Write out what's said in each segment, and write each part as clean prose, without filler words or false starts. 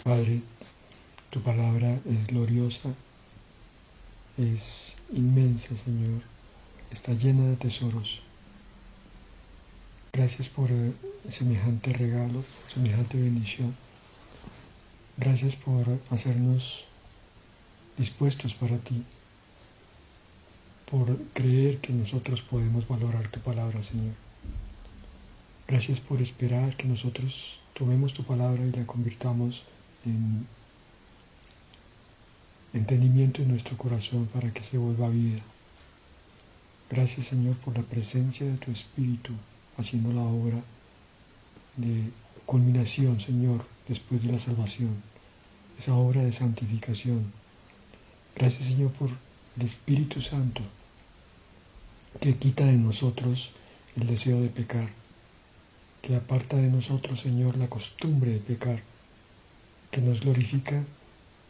Padre, tu palabra es gloriosa, es inmensa, Señor, está llena de tesoros. Gracias por semejante regalo, semejante bendición. Gracias por hacernos dispuestos para ti, por creer que nosotros podemos valorar tu palabra, Señor. Gracias por esperar que nosotros tomemos tu palabra y la convirtamos en entendimiento en nuestro corazón para que se vuelva vida. Gracias, Señor, por la presencia de tu Espíritu haciendo la obra de culminación, Señor, después de la salvación, esa obra de santificación. Gracias, Señor, por el Espíritu Santo que quita de nosotros el deseo de pecar, que aparta de nosotros, Señor, la costumbre de pecar, que nos glorifica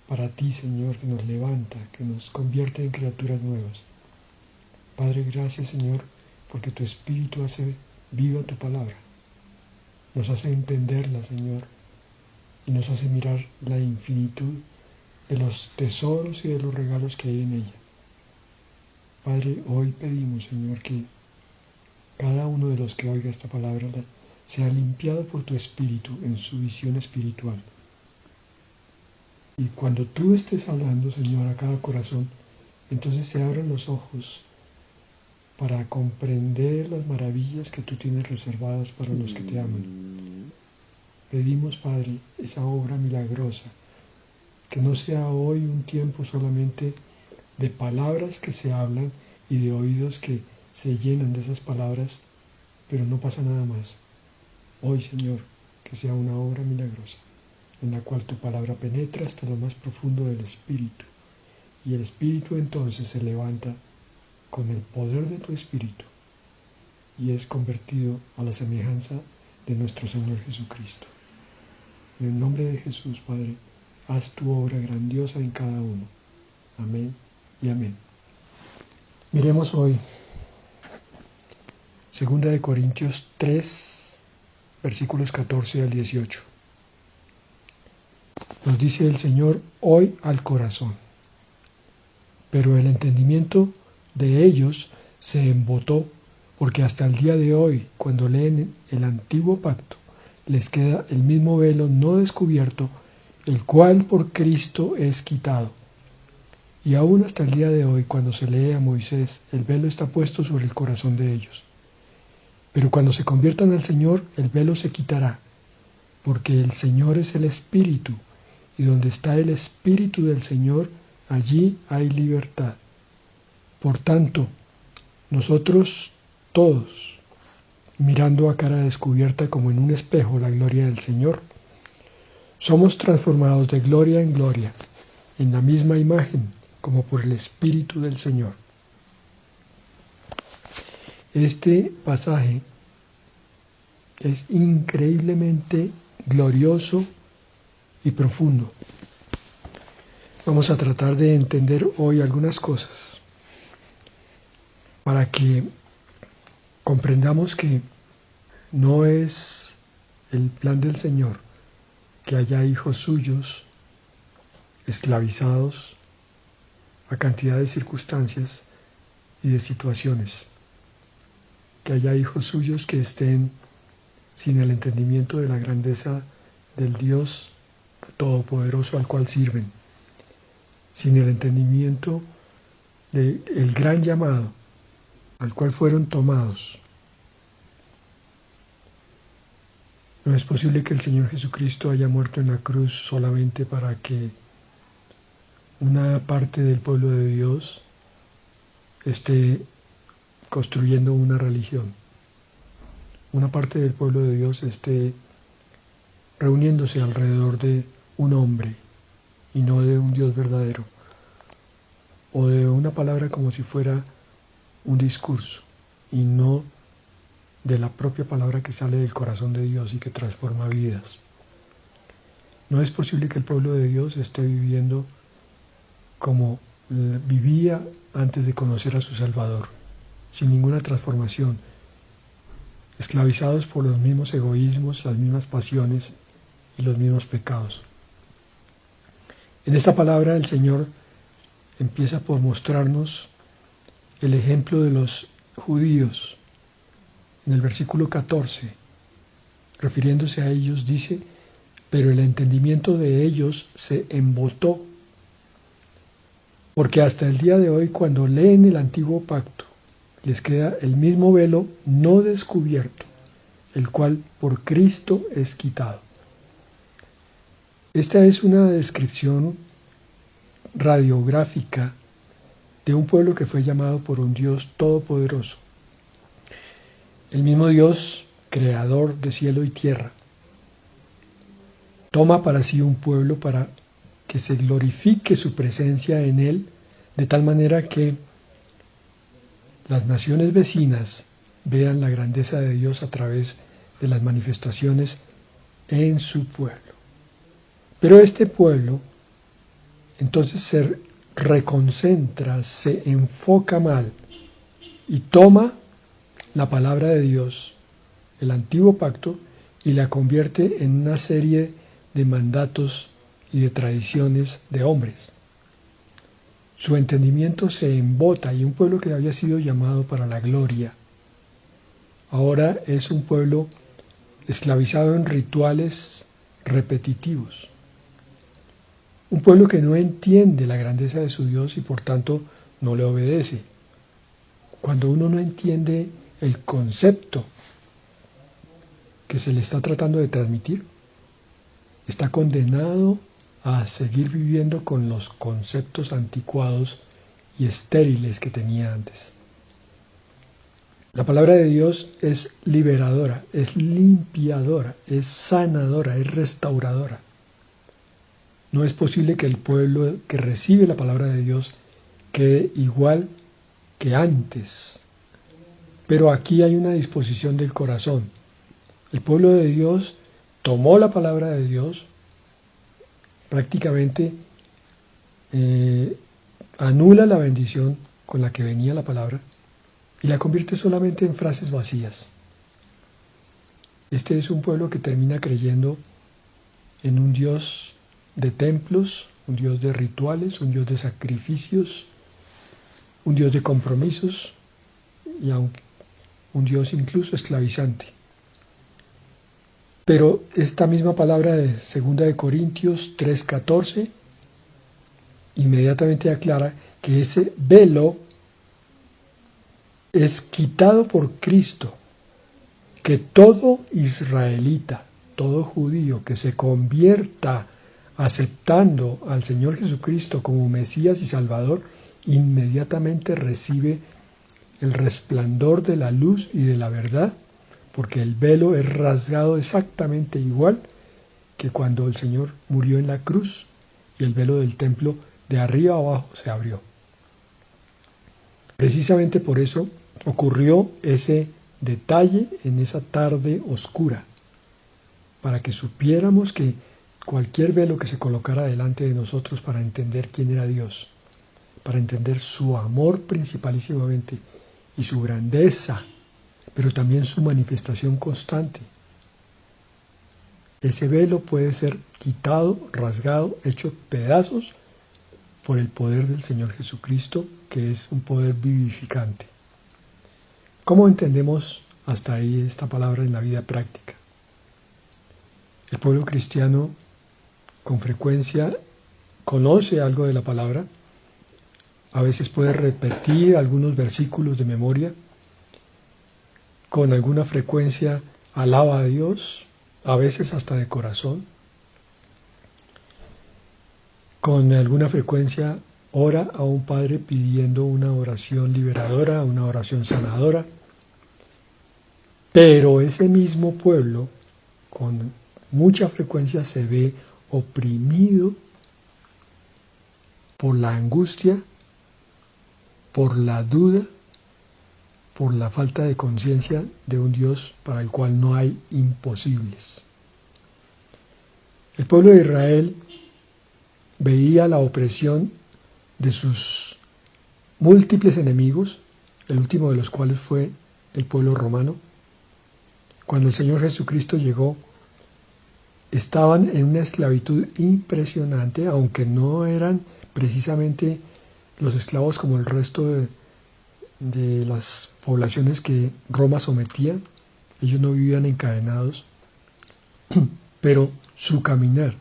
para ti, Señor, que nos levanta, que nos convierte en criaturas nuevas. Padre, gracias, Señor, porque tu Espíritu hace viva tu palabra, nos hace entenderla, Señor, y nos hace mirar la infinitud de los tesoros y de los regalos que hay en ella. Padre, hoy pedimos, Señor, que cada uno de los que oiga esta palabra sea limpiado por tu Espíritu en su visión espiritual. Y cuando tú estés hablando, Señor, a cada corazón, entonces se abran los ojos para comprender las maravillas que tú tienes reservadas para los que te aman. Pedimos, Padre, esa obra milagrosa, que no sea hoy un tiempo solamente de palabras que se hablan y de oídos que se llenan de esas palabras, pero no pasa nada más. Hoy, Señor, que sea una obra milagrosa, en la cual tu palabra penetra hasta lo más profundo del Espíritu, y el Espíritu entonces se levanta con el poder de tu Espíritu y es convertido a la semejanza de nuestro Señor Jesucristo. En el nombre de Jesús, Padre, haz tu obra grandiosa en cada uno. Amén y amén. Miremos hoy 2 Corintios 3, versículos 14 al 18. Nos dice el Señor hoy al corazón, pero el entendimiento de ellos se embotó, porque hasta el día de hoy, cuando leen el antiguo pacto, les queda el mismo velo no descubierto, el cual por Cristo es quitado. Y aún hasta el día de hoy, cuando se lee a Moisés, el velo está puesto sobre el corazón de ellos. Pero cuando se conviertan al Señor, el velo se quitará, porque el Señor es el Espíritu, y donde está el Espíritu del Señor, allí hay libertad. Por tanto, nosotros todos, mirando a cara descubierta como en un espejo la gloria del Señor, somos transformados de gloria en gloria, en la misma imagen, como por el Espíritu del Señor. Este pasaje es increíblemente glorioso y profundo. Vamos a tratar de entender hoy algunas cosas para que comprendamos que no es el plan del Señor que haya hijos suyos esclavizados a cantidad de circunstancias y de situaciones, que haya hijos suyos que estén sin el entendimiento de la grandeza del Dios Todopoderoso al cual sirven, sin el entendimiento del gran llamado al cual fueron tomados. No es posible que el Señor Jesucristo haya muerto en la cruz solamente para que una parte del pueblo de Dios esté construyendo una religión. Una parte del pueblo de Dios esté reuniéndose alrededor de un hombre y no de un Dios verdadero, o de una palabra como si fuera un discurso y no de la propia palabra que sale del corazón de Dios y que transforma vidas. No es posible que el pueblo de Dios esté viviendo como vivía antes de conocer a su Salvador, sin ninguna transformación, esclavizados por los mismos egoísmos, las mismas pasiones y los mismos pecados. En esta palabra el Señor empieza por mostrarnos el ejemplo de los judíos. En el versículo 14, refiriéndose a ellos, dice: pero el entendimiento de ellos se embotó, porque hasta el día de hoy, cuando leen el antiguo pacto, les queda el mismo velo no descubierto, el cual por Cristo es quitado. Esta es una descripción radiográfica de un pueblo que fue llamado por un Dios todopoderoso. El mismo Dios, creador de cielo y tierra, toma para sí un pueblo para que se glorifique su presencia en él, de tal manera que las naciones vecinas vean la grandeza de Dios a través de las manifestaciones en su pueblo. Pero este pueblo entonces se reconcentra, se enfoca mal y toma la palabra de Dios, el antiguo pacto, y la convierte en una serie de mandatos y de tradiciones de hombres. Su entendimiento se embota, y un pueblo que había sido llamado para la gloria, ahora es un pueblo esclavizado en rituales repetitivos. Un pueblo que no entiende la grandeza de su Dios y por tanto no le obedece. Cuando uno no entiende el concepto que se le está tratando de transmitir, está condenado a seguir viviendo con los conceptos anticuados y estériles que tenía antes. La palabra de Dios es liberadora, es limpiadora, es sanadora, es restauradora. No es posible que el pueblo que recibe la palabra de Dios quede igual que antes. Pero aquí hay una disposición del corazón. El pueblo de Dios tomó la palabra de Dios, prácticamente anula la bendición con la que venía la palabra y la convierte solamente en frases vacías. Este es un pueblo que termina creyendo en un Dios de templos, un Dios de rituales, un Dios de sacrificios, un Dios de compromisos y un Dios incluso esclavizante. Pero esta misma palabra de 2 de Corintios 3:14 inmediatamente aclara que ese velo es quitado por Cristo, que todo israelita, todo judío que se convierta aceptando al Señor Jesucristo como Mesías y Salvador, inmediatamente recibe el resplandor de la luz y de la verdad, porque el velo es rasgado exactamente igual que cuando el Señor murió en la cruz y el velo del templo de arriba a abajo se abrió. Precisamente por eso ocurrió ese detalle en esa tarde oscura, para que supiéramos que cualquier velo que se colocara delante de nosotros para entender quién era Dios, para entender su amor principalísimamente y su grandeza, pero también su manifestación constante. Ese velo puede ser quitado, rasgado, hecho pedazos por el poder del Señor Jesucristo, que es un poder vivificante. ¿Cómo entendemos hasta ahí esta palabra en la vida práctica? El pueblo cristiano con frecuencia conoce algo de la palabra, a veces puede repetir algunos versículos de memoria, con alguna frecuencia alaba a Dios, a veces hasta de corazón, con alguna frecuencia ora a un Padre pidiendo una oración liberadora, una oración sanadora, pero ese mismo pueblo con mucha frecuencia se ve oprimido por la angustia, por la duda, por la falta de conciencia de un Dios para el cual no hay imposibles. El pueblo de Israel veía la opresión de sus múltiples enemigos, el último de los cuales fue el pueblo romano. Cuando el Señor Jesucristo llegó, estaban en una esclavitud impresionante, aunque no eran precisamente los esclavos como el resto de las poblaciones que Roma sometía. Ellos no vivían encadenados, pero su caminar,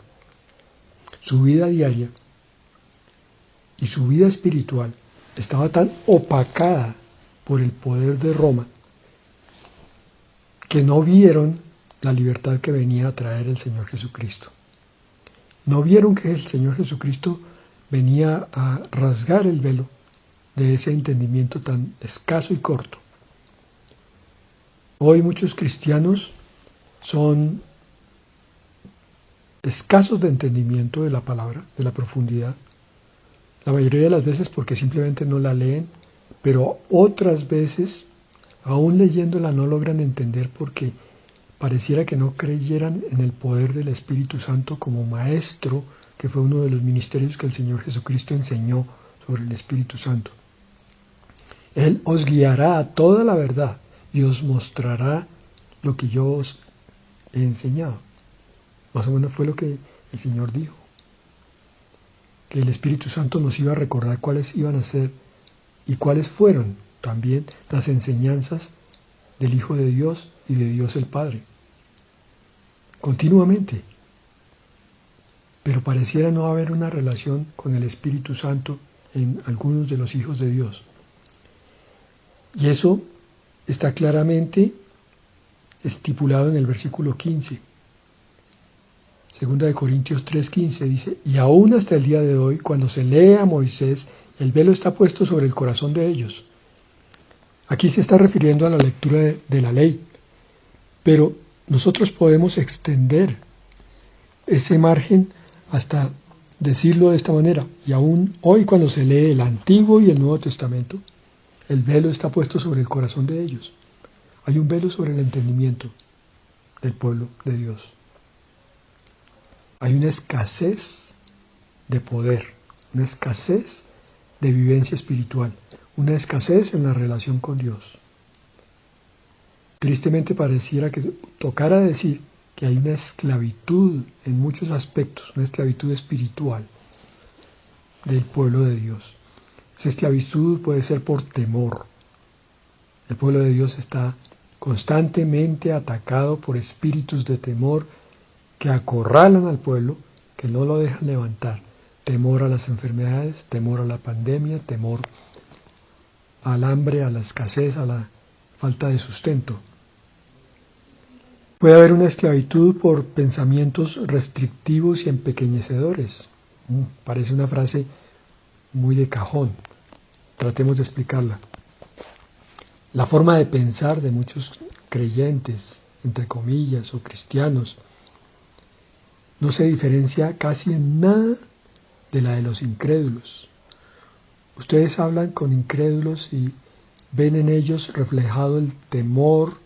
su vida diaria y su vida espiritual estaba tan opacada por el poder de Roma que no vieron la libertad que venía a traer el Señor Jesucristo. No vieron que el Señor Jesucristo venía a rasgar el velo de ese entendimiento tan escaso y corto. Hoy muchos cristianos son escasos de entendimiento de la palabra, de la profundidad. La mayoría de las veces porque simplemente no la leen, pero otras veces, aún leyéndola, no logran entender porque pareciera que no creyeran en el poder del Espíritu Santo como maestro, que fue uno de los ministerios que el Señor Jesucristo enseñó sobre el Espíritu Santo. Él os guiará a toda la verdad y os mostrará lo que yo os he enseñado. Más o menos fue lo que el Señor dijo, que el Espíritu Santo nos iba a recordar cuáles iban a ser y cuáles fueron también las enseñanzas del Hijo de Dios y de Dios el Padre. Continuamente. Pero pareciera no haber una relación con el Espíritu Santo en algunos de los hijos de Dios. Y eso está claramente estipulado en el versículo 15. Segunda de Corintios 3:15 dice, y aún hasta el día de hoy, cuando se lee a Moisés, el velo está puesto sobre el corazón de ellos. Aquí se está refiriendo a la lectura de la ley, pero nosotros podemos extender ese margen hasta decirlo de esta manera, y aún hoy cuando se lee el Antiguo y el Nuevo Testamento, el velo está puesto sobre el corazón de ellos. Hay un velo sobre el entendimiento del pueblo de Dios. Hay una escasez de poder, una escasez de vivencia espiritual, una escasez en la relación con Dios. Tristemente pareciera que tocara decir que hay una esclavitud en muchos aspectos, una esclavitud espiritual del pueblo de Dios. Esa esclavitud puede ser por temor. El pueblo de Dios está constantemente atacado por espíritus de temor que acorralan al pueblo, que no lo dejan levantar. Temor a las enfermedades, temor a la pandemia, temor al hambre, a la escasez, a la falta de sustento. Puede haber una esclavitud por pensamientos restrictivos y empequeñecedores. Parece una frase muy de cajón. Tratemos de explicarla. La forma de pensar de muchos creyentes, entre comillas, o cristianos, no se diferencia casi en nada de la de los incrédulos. Ustedes hablan con incrédulos y ven en ellos reflejado el temor,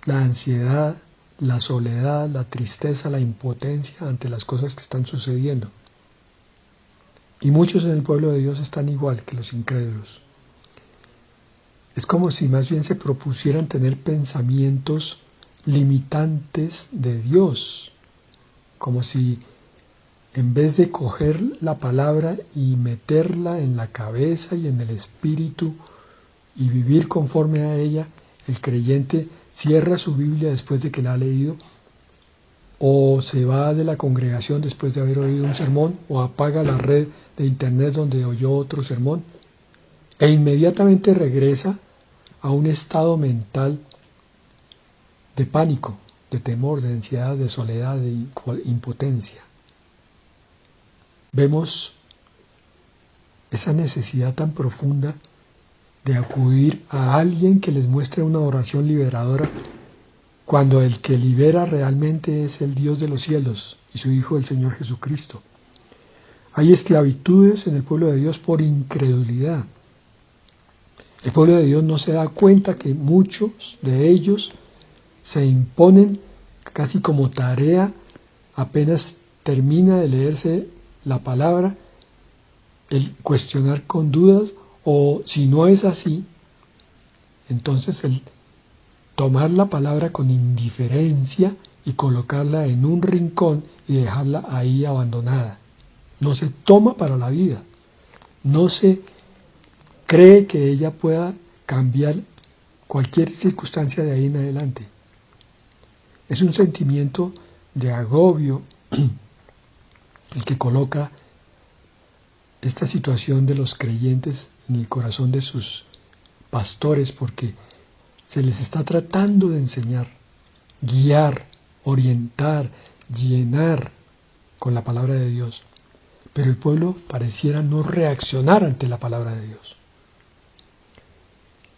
la ansiedad, la soledad, la tristeza, la impotencia ante las cosas que están sucediendo. Y muchos en el pueblo de Dios están igual que los incrédulos. Es como si más bien se propusieran tener pensamientos limitantes de Dios, como si en vez de coger la palabra y meterla en la cabeza y en el espíritu y vivir conforme a ella, el creyente cierra su Biblia después de que la ha leído, o se va de la congregación después de haber oído un sermón, o apaga la red de internet donde oyó otro sermón, e inmediatamente regresa a un estado mental de pánico, de temor, de ansiedad, de soledad, de impotencia. Vemos esa necesidad tan profunda de acudir a alguien que les muestre una oración liberadora, cuando el que libera realmente es el Dios de los cielos y su Hijo el Señor Jesucristo. Hay esclavitudes en el pueblo de Dios por incredulidad. El pueblo de Dios no se da cuenta que muchos de ellos se imponen casi como tarea, apenas termina de leerse la palabra, el cuestionar con dudas, o si no es así, entonces el tomar la palabra con indiferencia y colocarla en un rincón y dejarla ahí abandonada. No se toma para la vida. No se cree que ella pueda cambiar cualquier circunstancia de ahí en adelante. Es un sentimiento de agobio el que coloca esta situación de los creyentes en el corazón de sus pastores, porque se les está tratando de enseñar, guiar, orientar, llenar con la palabra de Dios. Pero el pueblo pareciera no reaccionar ante la palabra de Dios.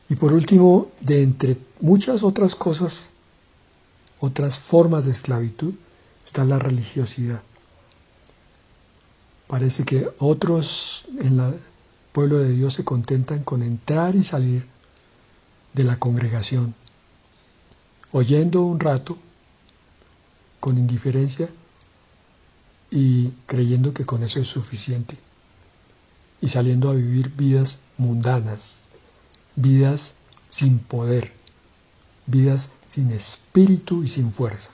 Y por último, de entre muchas otras cosas, otras formas de esclavitud, está la religiosidad. Parece que otros en el pueblo de Dios se contentan con entrar y salir de la congregación, oyendo un rato, con indiferencia, y creyendo que con eso es suficiente, y saliendo a vivir vidas mundanas, vidas sin poder, vidas sin espíritu y sin fuerza.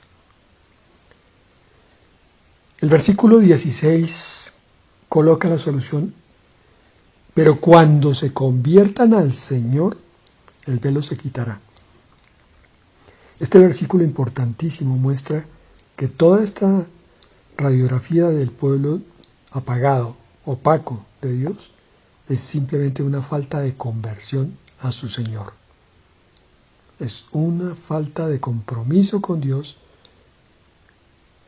El versículo 16 coloca la solución: pero cuando se conviertan al Señor, el velo se quitará. Este versículo importantísimo muestra que toda esta radiografía del pueblo apagado, opaco de Dios, es simplemente una falta de conversión a su Señor. Es una falta de compromiso con Dios,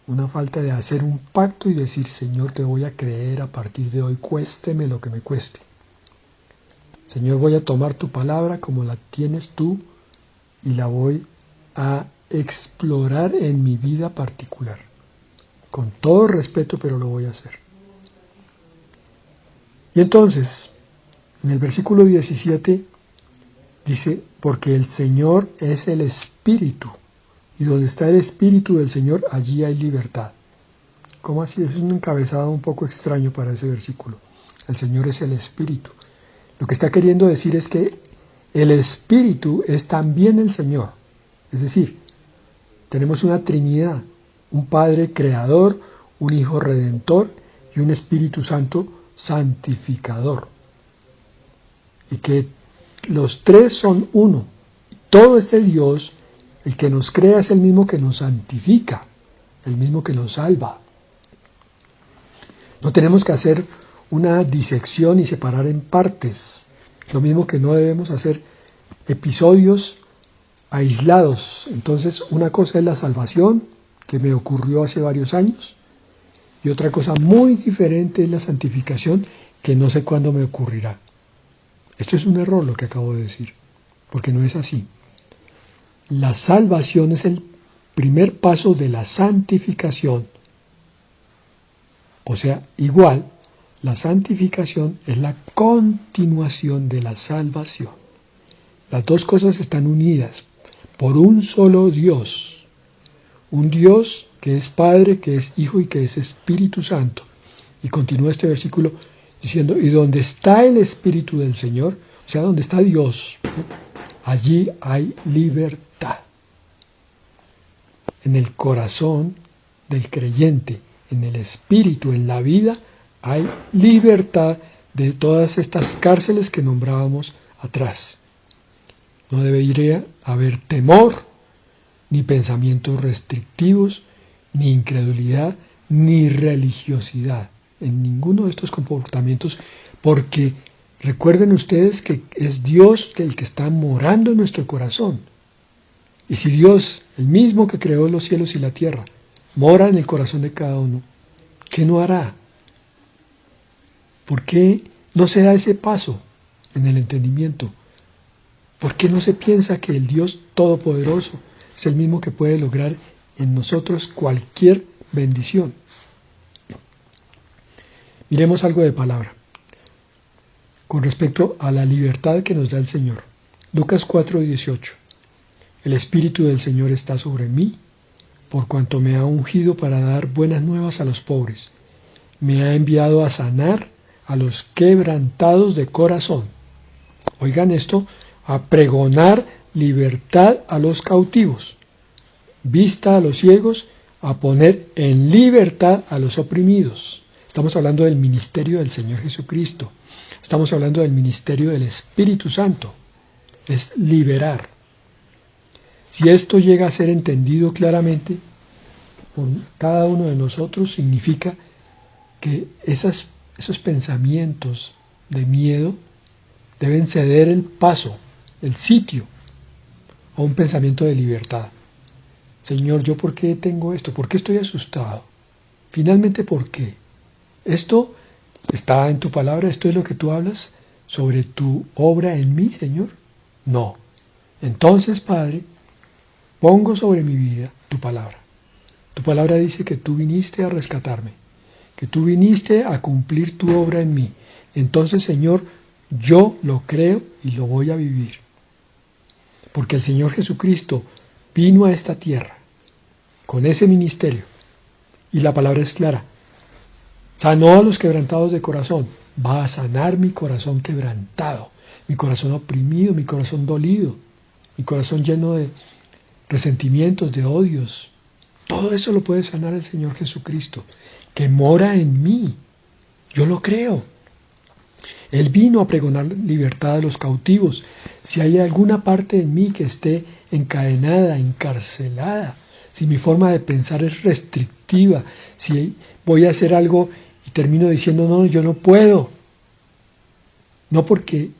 una falta de hacer un pacto y decir: Señor, te voy a creer a partir de hoy, cuésteme lo que me cueste. Señor, voy a tomar tu palabra como la tienes tú y la voy a explorar en mi vida particular. Con todo respeto, pero lo voy a hacer. Y entonces, en el versículo 17 dice: porque el Señor es el Espíritu, y donde está el Espíritu del Señor, allí hay libertad. ¿Cómo así? Es un encabezado un poco extraño para ese versículo. El Señor es el Espíritu. Lo que está queriendo decir es que el Espíritu es también el Señor. Es decir, tenemos una Trinidad, un Padre creador, un Hijo redentor y un Espíritu Santo santificador. Y que los tres son uno. Todo este Dios, el que nos crea, es el mismo que nos santifica, el mismo que nos salva. No tenemos que hacer una disección y separar en partes. Lo mismo que no debemos hacer episodios aislados. Entonces, una cosa es la salvación, que me ocurrió hace varios años, y otra cosa muy diferente es la santificación, que no sé cuándo me ocurrirá. Esto es un error lo que acabo de decir, porque no es así. La salvación es el primer paso de la santificación. O sea, igual, la santificación es la continuación de la salvación. Las dos cosas están unidas por un solo Dios. Un Dios que es Padre, que es Hijo y que es Espíritu Santo. Y continúa este versículo diciendo: y donde está el Espíritu del Señor, o sea, donde está Dios, allí hay libertad. En el corazón del creyente, en el espíritu, en la vida, hay libertad de todas estas cárceles que nombrábamos atrás. No debería haber temor, ni pensamientos restrictivos, ni incredulidad, ni religiosidad en ninguno de estos comportamientos, porque recuerden ustedes que es Dios el que está morando en nuestro corazón. Y si Dios, el mismo que creó los cielos y la tierra, mora en el corazón de cada uno, ¿qué no hará? ¿Por qué no se da ese paso en el entendimiento? ¿Por qué no se piensa que el Dios Todopoderoso es el mismo que puede lograr en nosotros cualquier bendición? Miremos algo de palabra con respecto a la libertad que nos da el Señor. Lucas 4:18. El Espíritu del Señor está sobre mí, por cuanto me ha ungido para dar buenas nuevas a los pobres. Me ha enviado a sanar a los quebrantados de corazón. Oigan esto: a pregonar libertad a los cautivos. vista a los ciegos, a poner en libertad a los oprimidos. Estamos hablando del ministerio del Señor Jesucristo. Estamos hablando del ministerio del Espíritu Santo. Es liberar. Si esto llega a ser entendido claramente por cada uno de nosotros, significa que esos pensamientos de miedo deben ceder el paso, el sitio, a un pensamiento de libertad. Señor, ¿yo por qué tengo esto? ¿Por qué estoy asustado? Finalmente, ¿por qué? Esto está en tu palabra, esto es lo que tú hablas sobre tu obra en mí, Señor. No. Entonces, Padre, pongo sobre mi vida tu palabra. Tu palabra dice que tú viniste a rescatarme, que tú viniste a cumplir tu obra en mí. Entonces, Señor, yo lo creo y lo voy a vivir. Porque el Señor Jesucristo vino a esta tierra con ese ministerio. Y la palabra es clara. Sanó a los quebrantados de corazón. Va a sanar mi corazón quebrantado, mi corazón oprimido, mi corazón dolido, mi corazón lleno de resentimientos, de odios. Todo eso lo puede sanar el Señor Jesucristo, que mora en mí. Yo lo creo. Él vino a pregonar libertad a los cautivos. Si hay alguna parte en mí que esté encadenada, encarcelada, si mi forma de pensar es restrictiva, si voy a hacer algo y termino diciendo, no, yo no puedo. No porque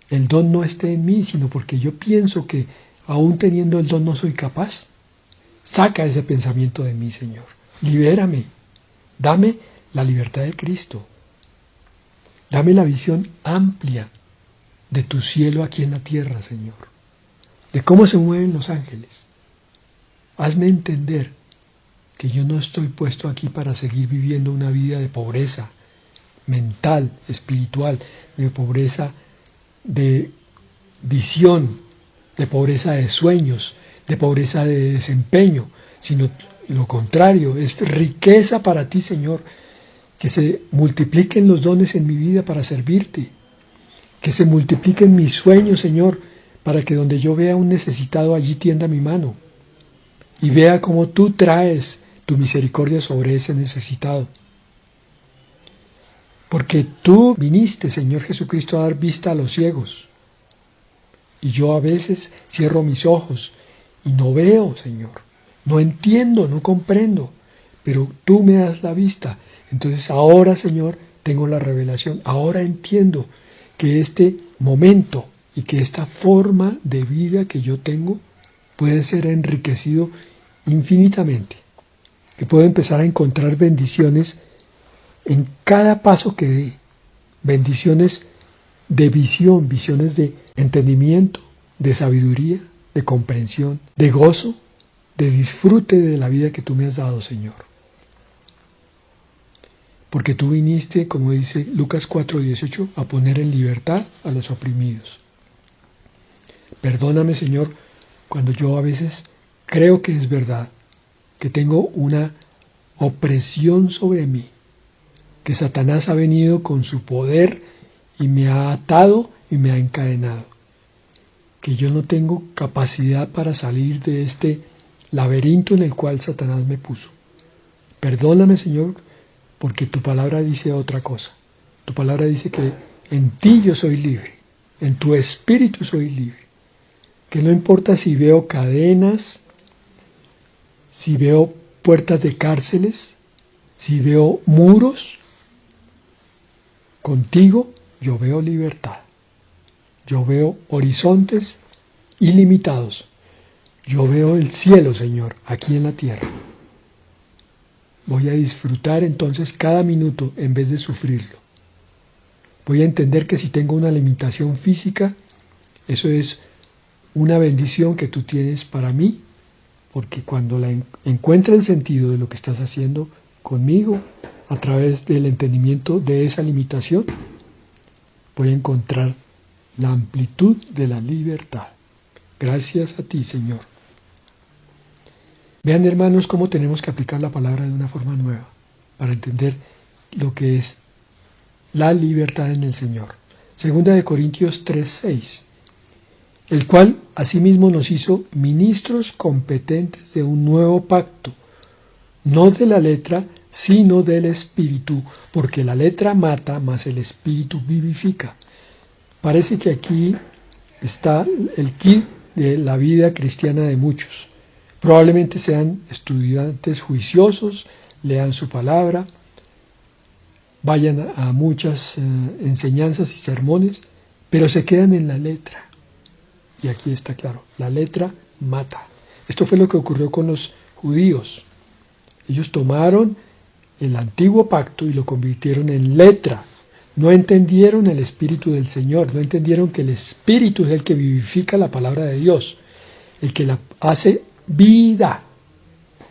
el don no esté en mí, sino porque yo pienso que aún teniendo el don no soy capaz. Saca ese pensamiento de mí, Señor. Libérame. Dame la libertad de Cristo. Dame la visión amplia de tu cielo aquí en la tierra, Señor. De cómo se mueven los ángeles. Hazme entender que yo no estoy puesto aquí para seguir viviendo una vida de pobreza mental, espiritual, de pobreza de visión, de pobreza de sueños, de pobreza de desempeño, sino lo contrario, es riqueza para ti, Señor, que se multipliquen los dones en mi vida para servirte, que se multipliquen mis sueños, Señor, para que donde yo vea un necesitado allí tienda mi mano y vea cómo tú traes tu misericordia sobre ese necesitado. Porque tú viniste, Señor Jesucristo, a dar vista a los ciegos. Y yo a veces cierro mis ojos y no veo, Señor. No entiendo, no comprendo. Pero tú me das la vista. Entonces ahora, Señor, tengo la revelación. Ahora entiendo que este momento y que esta forma de vida que yo tengo puede ser enriquecido infinitamente. Que puedo empezar a encontrar bendiciones en cada paso que dé. Bendiciones de visión, visiones de entendimiento, de sabiduría, de comprensión, de gozo, de disfrute de la vida que tú me has dado, Señor. Porque tú viniste, como dice Lucas 4:18, a poner en libertad a los oprimidos. Perdóname, Señor, cuando yo a veces creo que es verdad, que tengo una opresión sobre mí, que Satanás ha venido con su poder y me ha atado y me ha encadenado, que yo no tengo capacidad para salir de este laberinto en el cual Satanás me puso. Perdóname, Señor, porque tu palabra dice otra cosa. Tu palabra dice que en ti yo soy libre, en tu espíritu soy libre, que no importa si veo cadenas, si veo puertas de cárceles, si veo muros, contigo yo veo libertad, yo veo horizontes ilimitados, yo veo el cielo, Señor, aquí en la tierra. Voy a disfrutar entonces cada minuto en vez de sufrirlo. Voy a entender que si tengo una limitación física, eso es una bendición que tú tienes para mí, porque cuando encuentre el sentido de lo que estás haciendo conmigo, a través del entendimiento de esa limitación, voy a encontrar la amplitud de la libertad. Gracias a ti, Señor. Vean, hermanos, cómo tenemos que aplicar la palabra de una forma nueva para entender lo que es la libertad en el Señor. Segunda de Corintios 3:6. el cual asimismo nos hizo ministros competentes de un nuevo pacto, no de la letra, sino del Espíritu, porque la letra mata, mas el Espíritu vivifica. Parece que aquí está el kit de la vida cristiana de muchos. Probablemente sean estudiantes juiciosos, lean su palabra, vayan a muchas enseñanzas y sermones, pero se quedan en la letra. Y aquí está claro, la letra mata. Esto fue lo que ocurrió con los judíos. Ellos tomaron el antiguo pacto y lo convirtieron en letra. No entendieron el Espíritu del Señor, no entendieron que el Espíritu es el que vivifica la palabra de Dios, el que la hace vida,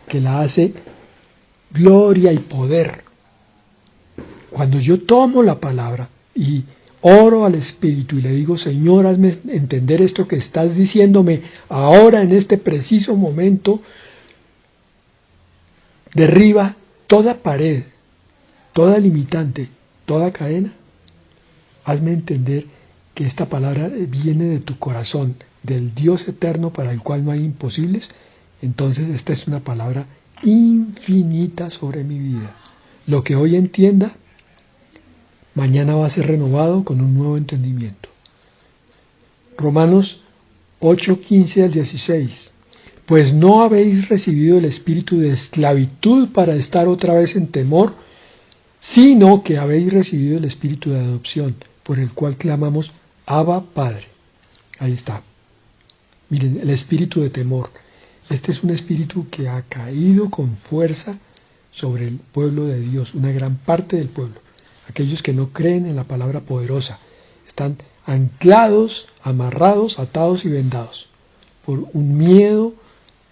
que la hace gloria y poder. Cuando yo tomo la palabra y oro al Espíritu y le digo, Señor, hazme entender esto que estás diciéndome ahora en este preciso momento, derriba toda pared, toda limitante, toda cadena. Hazme entender que esta palabra viene de tu corazón, del Dios eterno para el cual no hay imposibles. Entonces esta es una palabra infinita sobre mi vida. Lo que hoy entienda, mañana va a ser renovado con un nuevo entendimiento. Romanos 8:15 al 16. Pues no habéis recibido el espíritu de esclavitud para estar otra vez en temor, sino que habéis recibido el espíritu de adopción, por el cual clamamos, Abba, Padre. Ahí está. Miren, el espíritu de temor. Este es un espíritu que ha caído con fuerza sobre el pueblo de Dios, una gran parte del pueblo. Aquellos que no creen en la palabra poderosa, están anclados, amarrados, atados y vendados por un miedo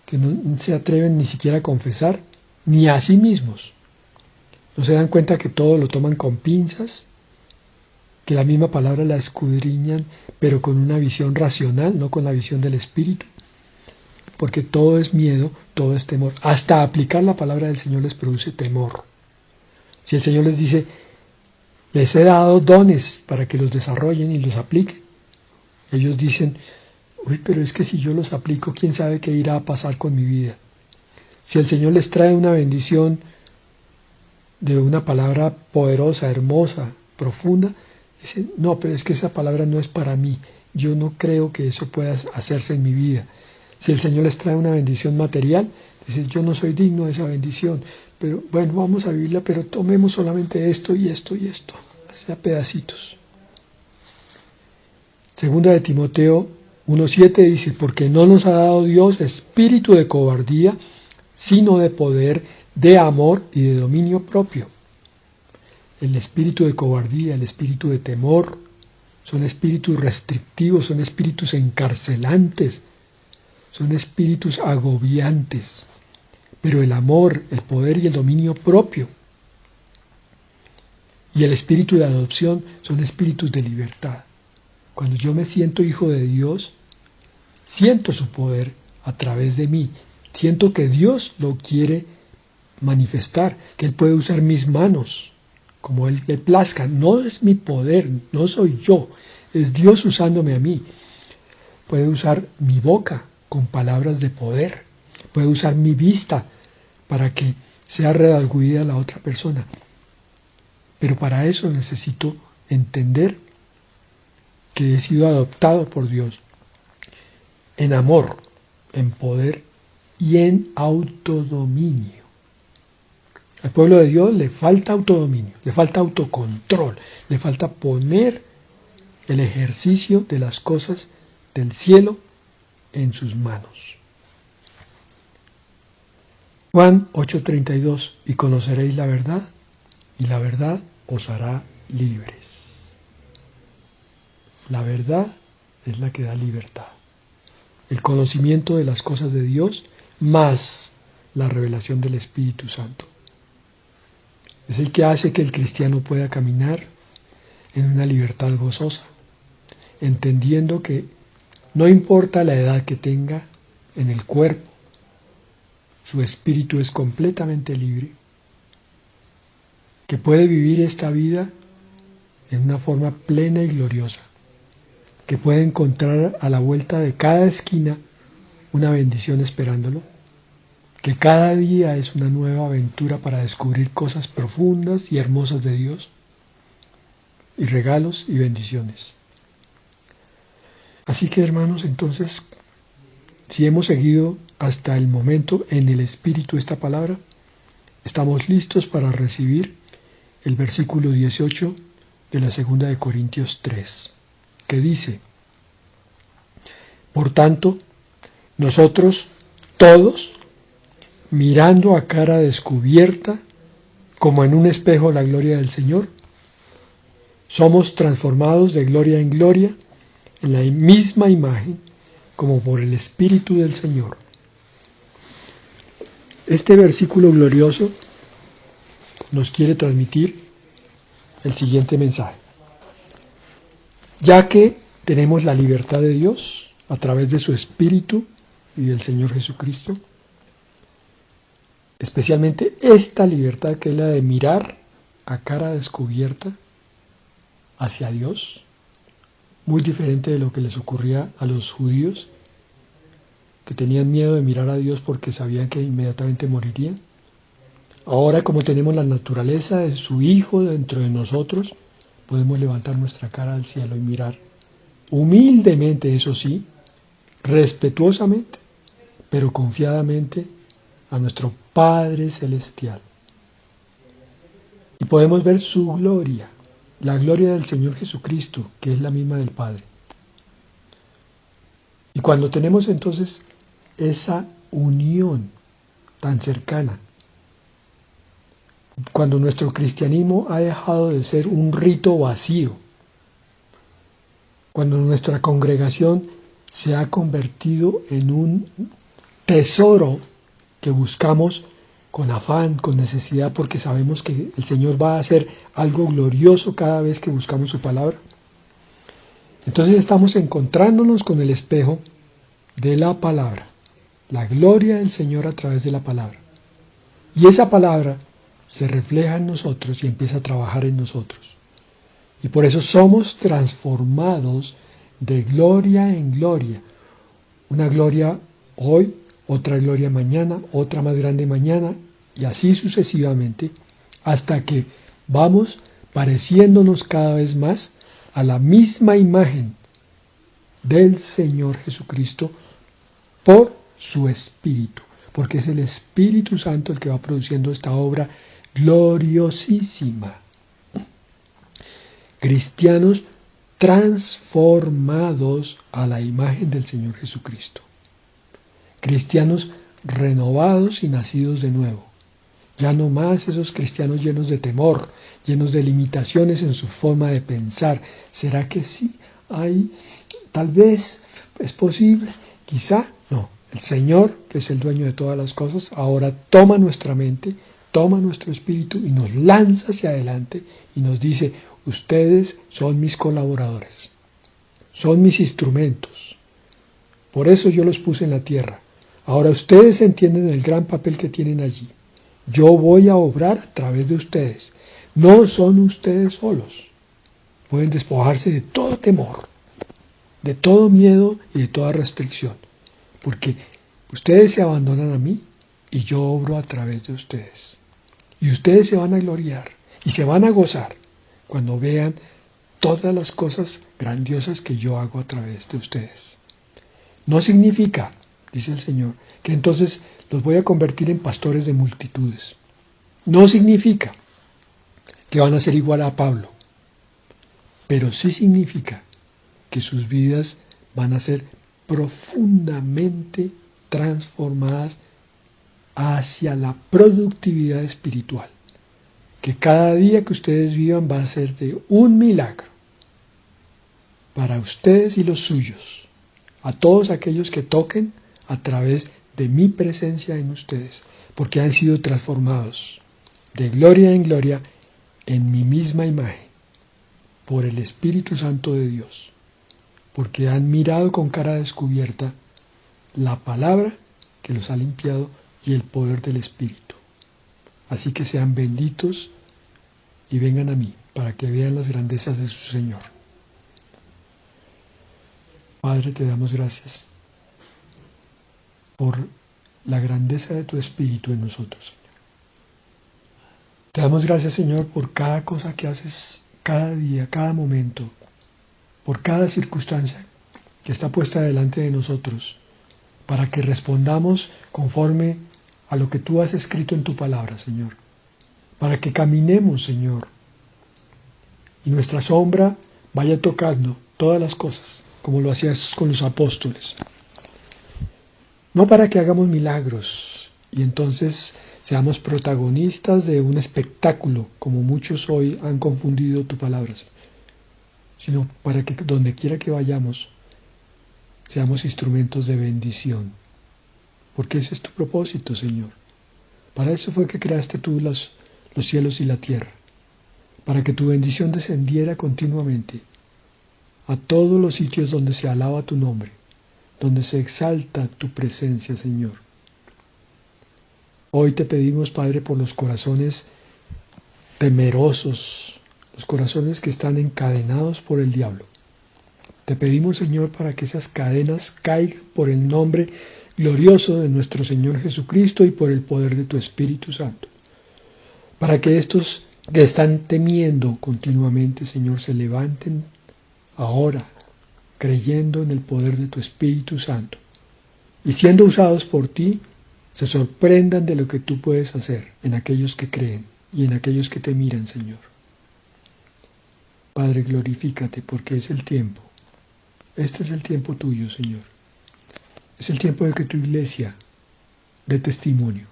que no se atreven ni siquiera a confesar, ni a sí mismos. No se dan cuenta que todo lo toman con pinzas, que la misma palabra la escudriñan, pero con una visión racional, no con la visión del Espíritu. Porque todo es miedo, todo es temor. Hasta aplicar la palabra del Señor les produce temor. Si el Señor les dice, les he dado dones para que los desarrollen y los apliquen, ellos dicen, uy, pero es que si yo los aplico, ¿quién sabe qué irá a pasar con mi vida? Si el Señor les trae una bendición de una palabra poderosa, hermosa, profunda, dicen, no, pero es que esa palabra no es para mí. Yo no creo que eso pueda hacerse en mi vida. Si el Señor les trae una bendición material, dicen, yo no soy digno de esa bendición. Pero bueno, vamos a vivirla, pero tomemos solamente esto y esto y esto. O sea, pedacitos. Segunda de Timoteo 1:7 dice, porque no nos ha dado Dios espíritu de cobardía, sino de poder, de amor y de dominio propio. El espíritu de cobardía, el espíritu de temor, son espíritus restrictivos, son espíritus encarcelantes, son espíritus agobiantes. Pero el amor, el poder y el dominio propio y el espíritu de adopción son espíritus de libertad. Cuando yo me siento hijo de Dios, siento su poder a través de mí. Siento que Dios lo quiere manifestar, que Él puede usar mis manos como Él le plazca. No es mi poder, no soy yo, es Dios usándome a mí. Puede usar mi boca con palabras de poder. Puede usar mi vista para que sea redargüida la otra persona. Pero para eso necesito entender que he sido adoptado por Dios en amor, en poder y en autodominio. Al pueblo de Dios le falta autodominio, le falta autocontrol, le falta poner el ejercicio de las cosas del cielo en sus manos. Juan 8:32, y conoceréis la verdad, y la verdad os hará libres. La verdad es la que da libertad. El conocimiento de las cosas de Dios más la revelación del Espíritu Santo. Es el que hace que el cristiano pueda caminar en una libertad gozosa, entendiendo que no importa la edad que tenga en el cuerpo, su espíritu es completamente libre, que puede vivir esta vida en una forma plena y gloriosa, que puede encontrar a la vuelta de cada esquina una bendición esperándolo, que cada día es una nueva aventura para descubrir cosas profundas y hermosas de Dios, y regalos y bendiciones. Así que, hermanos, entonces, si hemos seguido hasta el momento en el Espíritu esta palabra, estamos listos para recibir el versículo 18 de la 2 de Corintios 3, que dice: por tanto, nosotros todos, mirando a cara descubierta, como en un espejo la gloria del Señor, somos transformados de gloria en gloria en la misma imagen, como por el Espíritu del Señor. Este versículo glorioso nos quiere transmitir el siguiente mensaje. Ya que tenemos la libertad de Dios a través de su Espíritu y del Señor Jesucristo, especialmente esta libertad que es la de mirar a cara descubierta hacia Dios, muy diferente de lo que les ocurría a los judíos, que tenían miedo de mirar a Dios porque sabían que inmediatamente morirían. Ahora, como tenemos la naturaleza de su Hijo dentro de nosotros, podemos levantar nuestra cara al cielo y mirar humildemente, eso sí, respetuosamente, pero confiadamente a nuestro Padre Celestial. Y podemos ver su gloria, la gloria del Señor Jesucristo, que es la misma del Padre. Y cuando tenemos entonces esa unión tan cercana, cuando nuestro cristianismo ha dejado de ser un rito vacío, cuando nuestra congregación se ha convertido en un tesoro que buscamos con afán, con necesidad, porque sabemos que el Señor va a hacer algo glorioso cada vez que buscamos su palabra. Entonces estamos encontrándonos con el espejo de la palabra, la gloria del Señor a través de la palabra. Y esa palabra se refleja en nosotros y empieza a trabajar en nosotros. Y por eso somos transformados de gloria en gloria. Una gloria hoy, otra gloria mañana, otra más grande mañana, y así sucesivamente, hasta que vamos pareciéndonos cada vez más a la misma imagen del Señor Jesucristo por su Espíritu, porque es el Espíritu Santo el que va produciendo esta obra gloriosísima. Cristianos transformados a la imagen del Señor Jesucristo. Cristianos renovados y nacidos de nuevo. Ya no más esos cristianos llenos de temor, llenos de limitaciones en su forma de pensar. ¿Será que sí? Tal vez es posible, quizá no. El Señor, que es el dueño de todas las cosas, ahora toma nuestra mente, toma nuestro espíritu y nos lanza hacia adelante y nos dice: ustedes son mis colaboradores, son mis instrumentos. Por eso yo los puse en la tierra. Ahora ustedes entienden el gran papel que tienen allí. Yo voy a obrar a través de ustedes. No son ustedes solos. Pueden despojarse de todo temor, de todo miedo y de toda restricción, porque ustedes se abandonan a mí y yo obro a través de ustedes. Y ustedes se van a gloriar y se van a gozar cuando vean todas las cosas grandiosas que yo hago a través de ustedes. No significa, dice el Señor, que entonces los voy a convertir en pastores de multitudes. No significa que van a ser igual a Pablo, pero sí significa que sus vidas van a ser profundamente transformadas hacia la productividad espiritual. Que cada día que ustedes vivan va a ser de un milagro para ustedes y los suyos, a todos aquellos que toquen a través de mi presencia en ustedes, porque han sido transformados de gloria en gloria en mi misma imagen, por el Espíritu Santo de Dios, porque han mirado con cara descubierta la palabra que los ha limpiado y el poder del Espíritu. Así que sean benditos y vengan a mí para que vean las grandezas de su Señor. Padre, te damos gracias por la grandeza de tu Espíritu en nosotros. Te damos gracias, Señor, por cada cosa que haces cada día, cada momento, por cada circunstancia que está puesta delante de nosotros, para que respondamos conforme a lo que tú has escrito en tu palabra, Señor. Para que caminemos, Señor, y nuestra sombra vaya tocando todas las cosas, como lo hacías con los apóstoles. No para que hagamos milagros y entonces seamos protagonistas de un espectáculo, como muchos hoy han confundido tu palabra, sino para que donde quiera que vayamos, seamos instrumentos de bendición. Porque ese es tu propósito, Señor. Para eso fue que creaste tú los cielos y la tierra, para que tu bendición descendiera continuamente a todos los sitios donde se alaba tu nombre, donde se exalta tu presencia, Señor. Hoy te pedimos, Padre, por los corazones temerosos, los corazones que están encadenados por el diablo. Te pedimos, Señor, para que esas cadenas caigan por el nombre glorioso de nuestro Señor Jesucristo y por el poder de tu Espíritu Santo. Para que estos que están temiendo continuamente, Señor, se levanten ahora, creyendo en el poder de tu Espíritu Santo. Y siendo usados por ti, se sorprendan de lo que tú puedes hacer en aquellos que creen y en aquellos que te miran, Señor. Padre, glorifícate porque es el tiempo. Este es el tiempo tuyo, Señor. Es el tiempo de que tu iglesia dé testimonio.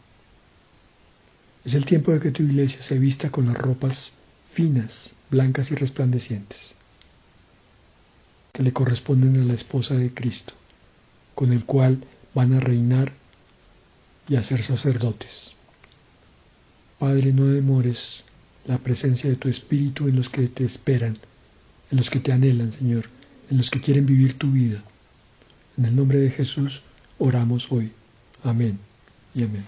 Es el tiempo de que tu iglesia se vista con las ropas finas, blancas y resplandecientes, que le corresponden a la esposa de Cristo, con el cual van a reinar y a ser sacerdotes. Padre, no demores la presencia de tu Espíritu en los que te esperan, en los que te anhelan, Señor, en los que quieren vivir tu vida. En el nombre de Jesús oramos hoy. Amén y amén.